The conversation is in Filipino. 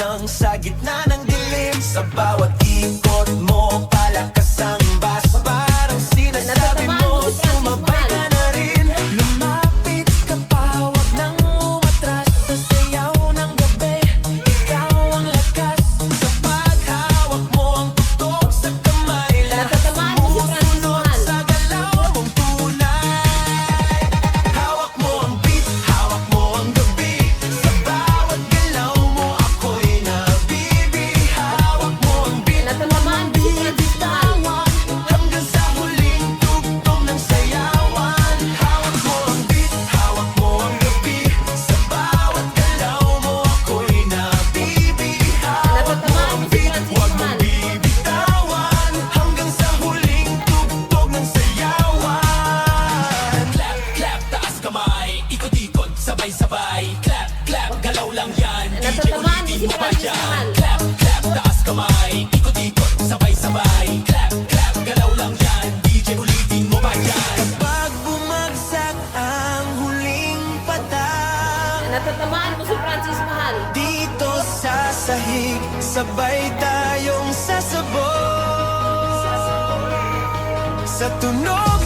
nang sa gitna ng dilim. Sa bawat ikot mo, palakas ang bass. Parang sinasabi mo, sumabay ka na rin. Lumapit ka pa, wag nang umatras. Sa sayaw ng gabi, ikaw ang lakas. Sa paghawak mo ang tutok sa kamay, lahat sumusunod sa galaw mong tunay. Hawak mo ang beat, hawak mo ang gabi. Sa bawat galaw mo ako'y nabibi. Hawak mo ang beat, bibitawan hanggang sa huling tugtog ng sayawan. Hawak mo ang beat, hawak mo ang gabi. Sa bawat galaw mo ako'y nabibi. Hawak mo ang beat, huwag mong bibitawan hanggang sa huling tugtog ng sayawan. Clap, clap, taas kamay, ikot-ikot, sabay-sabay. Clap, clap, galaw lang yan, DJ ulitin mo pa dyan. Clap, clap, taas kamay, ikot-ikot, sabay-sabay. Clap, clap, galaw lang yan, DJ ulitin mo pa dyan. Kapag bumagsak ang huling patang, Natatamaan mo si Francis Mahal. dito sa sahig, sabay tayong sasabog sa tunog